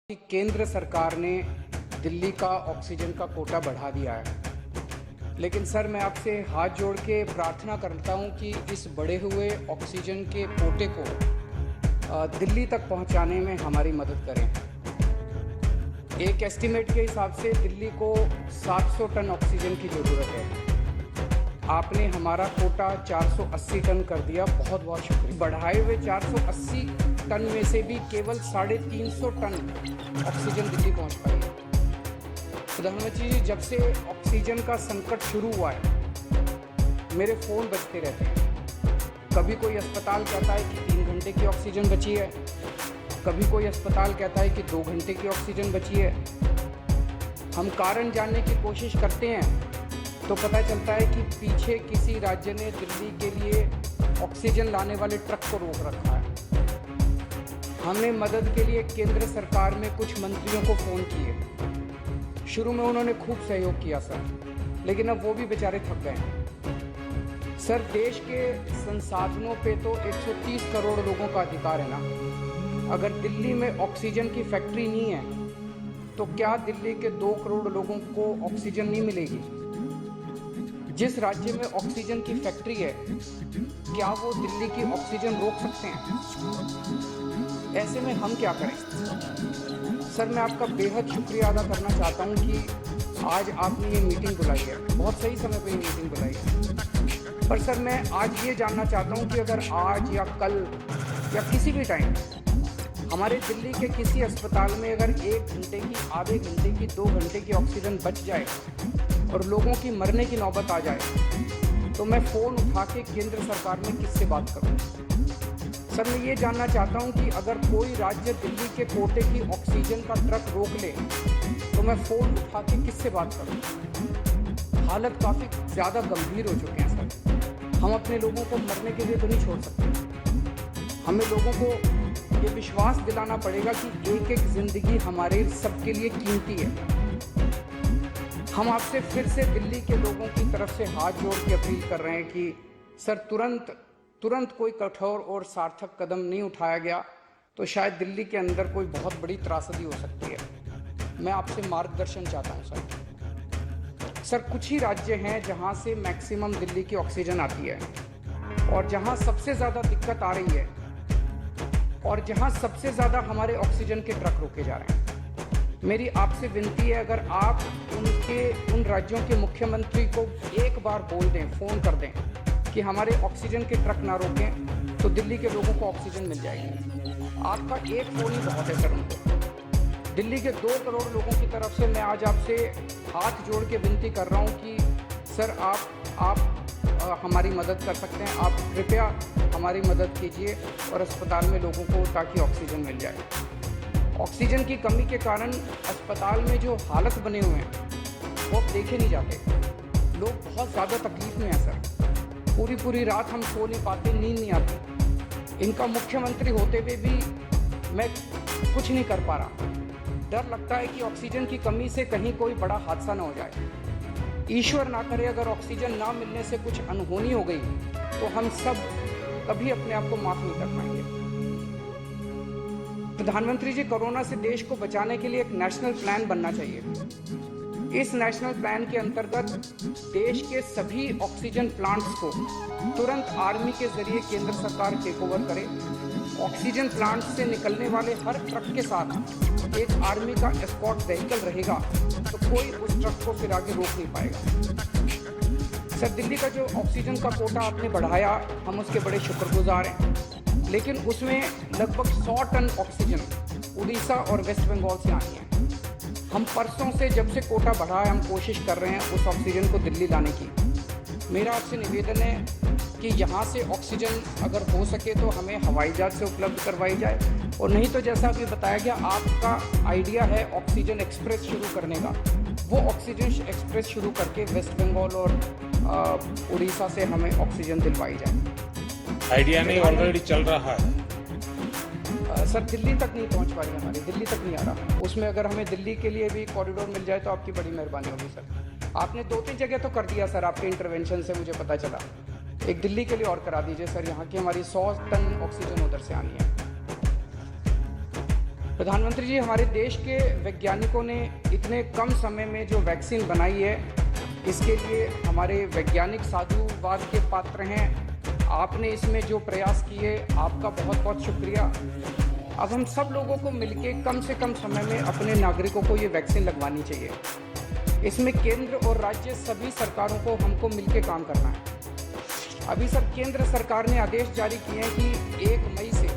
कि केंद्र सरकार ने दिल्ली का ऑक्सीजन का कोटा बढ़ा दिया है, लेकिन सर मैं आपसे हाथ जोड़ के प्रार्थना करता हूं कि इस बढ़े हुए ऑक्सीजन के कोटे को दिल्ली तक पहुंचाने में हमारी मदद करें। एक एस्टीमेट के हिसाब से दिल्ली को 700 टन ऑक्सीजन की ज़रूरत है। आपने हमारा कोटा 480 टन कर दिया, बहुत बहुत शुक्रिया। बढ़ाए हुए 480 टन में से भी केवल 350 टन ऑक्सीजन दिल्ली पहुंच पाई है। प्रधानमंत्री जी, जब से ऑक्सीजन का संकट शुरू हुआ है मेरे फ़ोन बजते रहते हैं। कभी कोई अस्पताल कहता है कि 3 घंटे की ऑक्सीजन बची है, कभी कोई अस्पताल कहता है कि 2 घंटे की ऑक्सीजन बची है। हम कारण जानने की कोशिश करते हैं तो पता चलता है कि पीछे किसी राज्य ने दिल्ली के लिए ऑक्सीजन लाने वाले ट्रक को रोक रखा है। हमने मदद के लिए केंद्र सरकार में कुछ मंत्रियों को फ़ोन किए। शुरू में उन्होंने खूब सहयोग किया सर, लेकिन अब वो भी बेचारे थक गए हैं। सर, देश के संसाधनों पे तो 130 करोड़ लोगों का अधिकार है ना। अगर दिल्ली में ऑक्सीजन की फैक्ट्री नहीं है तो क्या दिल्ली के 2 करोड़ लोगों को ऑक्सीजन नहीं मिलेगी? जिस राज्य में ऑक्सीजन की फैक्ट्री है, क्या वो दिल्ली की ऑक्सीजन रोक सकते हैं? ऐसे में हम क्या करें? सर, मैं आपका बेहद शुक्रिया अदा करना चाहता हूं कि आज आपने ये मीटिंग बुलाई है, बहुत सही समय पे ये मीटिंग बुलाई है। पर सर, मैं आज ये जानना चाहता हूं कि अगर आज या कल या किसी भी टाइम हमारे दिल्ली के किसी अस्पताल में अगर 1 घंटे की, आधे घंटे की, 2 घंटे की ऑक्सीजन बच जाए और लोगों की मरने की नौबत आ जाए तो मैं फ़ोन उठा के केंद्र सरकार में किससे बात करूं? सर, मैं ये जानना चाहता हूं कि अगर कोई राज्य दिल्ली के कोटे की ऑक्सीजन का ट्रक रोक ले तो मैं फ़ोन उठा के किससे बात करूं? हालत काफ़ी ज़्यादा गंभीर हो चुके हैं सर। हम अपने लोगों को मरने के लिए तो नहीं छोड़ सकते। हमें लोगों को ये विश्वास दिलाना पड़ेगा कि एक एक ज़िंदगी हमारे सबके लिए कीमती है। हम आपसे फिर से दिल्ली के लोगों की तरफ से हाथ जोड़ के अपील कर रहे हैं कि सर, तुरंत कोई कठोर और सार्थक कदम नहीं उठाया गया तो शायद दिल्ली के अंदर कोई बहुत बड़ी त्रासदी हो सकती है। मैं आपसे मार्गदर्शन चाहता हूं सर। सर, कुछ ही राज्य हैं जहां से मैक्सिमम दिल्ली की ऑक्सीजन आती है और जहां सबसे ज़्यादा दिक्कत आ रही है और जहां सबसे ज़्यादा हमारे ऑक्सीजन के ट्रक रोके जा रहे हैं। मेरी आपसे विनती है, अगर आप उन राज्यों के मुख्यमंत्री को एक बार बोल दें, फ़ोन कर दें कि हमारे ऑक्सीजन के ट्रक ना रोकें तो दिल्ली के लोगों को ऑक्सीजन मिल जाएगी। आपका एक फ़ोन ही बहुत है सर उनको। दिल्ली के 2 करोड़ लोगों की तरफ से मैं आज आपसे हाथ जोड़ के विनती कर रहा हूँ कि सर, आप हमारी मदद कर सकते हैं। आप कृपया हमारी मदद कीजिए और अस्पताल में लोगों को ताकि ऑक्सीजन मिल जाए। ऑक्सीजन की कमी के कारण अस्पताल में जो हालत बने हुए हैं वो अब देखे नहीं जाते। लोग बहुत ज़्यादा तकलीफ में हैं सर। पूरी रात हम सो नहीं पाते, नींद नहीं आती। इनका मुख्यमंत्री होते हुए भी मैं कुछ नहीं कर पा रहा। डर लगता है कि ऑक्सीजन की कमी से कहीं कोई बड़ा हादसा ना हो जाए। ईश्वर ना करे, अगर ऑक्सीजन ना मिलने से कुछ अनहोनी हो गई तो हम सब कभी अपने आप को माफ़ नहीं कर पाएंगे। प्रधानमंत्री जी, कोरोना से देश को बचाने के लिए एक नेशनल प्लान बनना चाहिए। इस नेशनल प्लान के अंतर्गत देश के सभी ऑक्सीजन प्लांट्स को तुरंत आर्मी के जरिए केंद्र सरकार टेक ओवर करे। ऑक्सीजन प्लांट से निकलने वाले हर ट्रक के साथ एक आर्मी का एस्कॉर्ट व्हीकल रहेगा तो कोई उस ट्रक को फिर आगे रोक नहीं पाएगा। सर, दिल्ली का जो ऑक्सीजन का कोटा आपने बढ़ाया, हम उसके बड़े शुक्रगुजार हैं, लेकिन उसमें लगभग 100 टन ऑक्सीजन उड़ीसा और वेस्ट बंगाल से आनी है। हम परसों से, जब से कोटा बढ़ा है, हम कोशिश कर रहे हैं उस ऑक्सीजन को दिल्ली लाने की। मेरा आपसे निवेदन है कि यहाँ से ऑक्सीजन अगर हो सके तो हमें हवाई जहाज से उपलब्ध करवाई जाए, और नहीं तो जैसा अभी बताया गया, आपका आइडिया है ऑक्सीजन एक्सप्रेस शुरू करने का। वो ऑक्सीजन एक्सप्रेस शुरू करके वेस्ट बंगाल और उड़ीसा से हमें ऑक्सीजन दिलवाई जाए। आइडिया नहीं, ऑलरेडी चल रहा है सर। दिल्ली तक नहीं पहुंच पा रही, हमारी दिल्ली तक नहीं आ रहा। उसमें अगर हमें दिल्ली के लिए भी कॉरिडोर मिल जाए तो आपकी बड़ी मेहरबानी होगी सर। आपने 2-3 जगह तो कर दिया सर, आपके इंटरवेंशन से मुझे पता चला। एक दिल्ली के लिए और करा दीजिए सर। यहाँ की हमारी 100 टन ऑक्सीजन उधर से आनी है। प्रधानमंत्री जी, हमारे देश के वैज्ञानिकों ने इतने कम समय में जो वैक्सीन बनाई है, इसके लिए हमारे वैज्ञानिक साधुवाद के पात्र हैं। आपने इसमें जो प्रयास किए, आपका बहुत बहुत शुक्रिया। अब हम सब लोगों को मिलके कम से कम समय में अपने नागरिकों को ये वैक्सीन लगवानी चाहिए। इसमें केंद्र और राज्य सभी सरकारों को हमको मिलके काम करना है। अभी सर केंद्र सरकार ने आदेश जारी किए हैं कि 1 मई से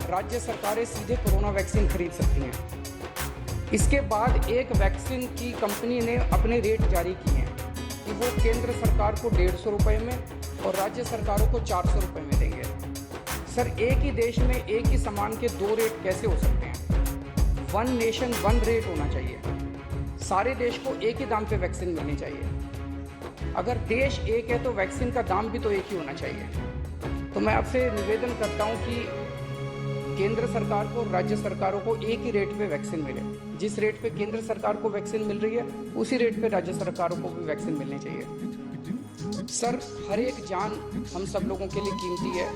राज्य सरकारें सीधे कोरोना वैक्सीन खरीद सकती हैं। इसके बाद एक वैक्सीन की कंपनी ने अपने रेट जारी किए हैं कि वो केंद्र सरकार को 150 रुपये में और राज्य सरकारों को 400 रुपये में देंगे। सर, एक ही देश में एक ही सामान के 2 रेट कैसे हो सकते हैं? 1 नेशन 1 रेट होना चाहिए। सारे देश को एक ही दाम पे वैक्सीन मिलनी चाहिए। अगर देश एक है तो वैक्सीन का दाम भी तो एक ही होना चाहिए। तो मैं आपसे निवेदन करता हूं कि केंद्र सरकार को, राज्य सरकारों को एक ही रेट पे वैक्सीन मिले। जिस रेट पे केंद्र सरकार को वैक्सीन मिल रही है, उसी रेट पे राज्य सरकारों को भी वैक्सीन मिलनी चाहिए। सर, हर एक जान हम सब लोगों के लिए कीमती है।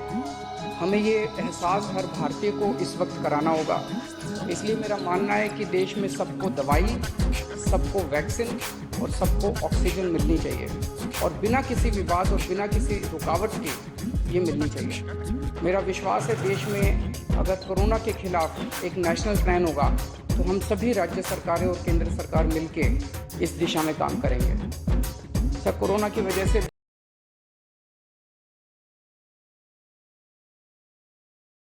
हमें ये एहसास हर भारतीय को इस वक्त कराना होगा। इसलिए मेरा मानना है कि देश में सबको दवाई, सबको वैक्सीन और सबको ऑक्सीजन मिलनी चाहिए, और बिना किसी विवाद और बिना किसी रुकावट के ये मिलनी चाहिए। मेरा विश्वास है देश में अगर कोरोना के खिलाफ एक नेशनल प्लान होगा तो हम सभी राज्य सरकारें और केंद्र सरकार मिलके इस दिशा में काम करेंगे। सर, कोरोना की वजह से